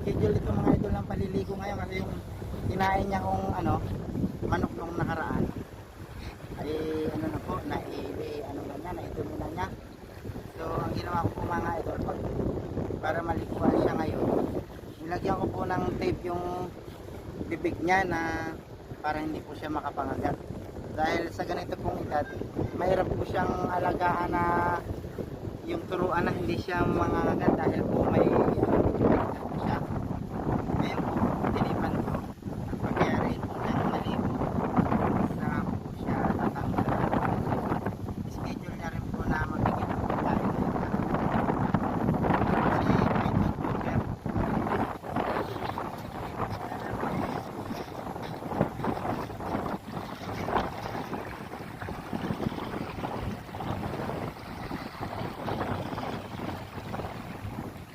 schedule ito mga idol ng paliligo ngayon kasi yung kinain niya kong manok nung nakaraan ay na po, naidumi na niya. So ang ginawa ko po mga idol para malikuan siya ngayon, nilagyan ko po ng tape yung bibig niya na para hindi po siya makapangagat. Dahil sa ganito pong edad, mahirap po siyang alagaan na yung turuan na hindi siya mangangagat dahil po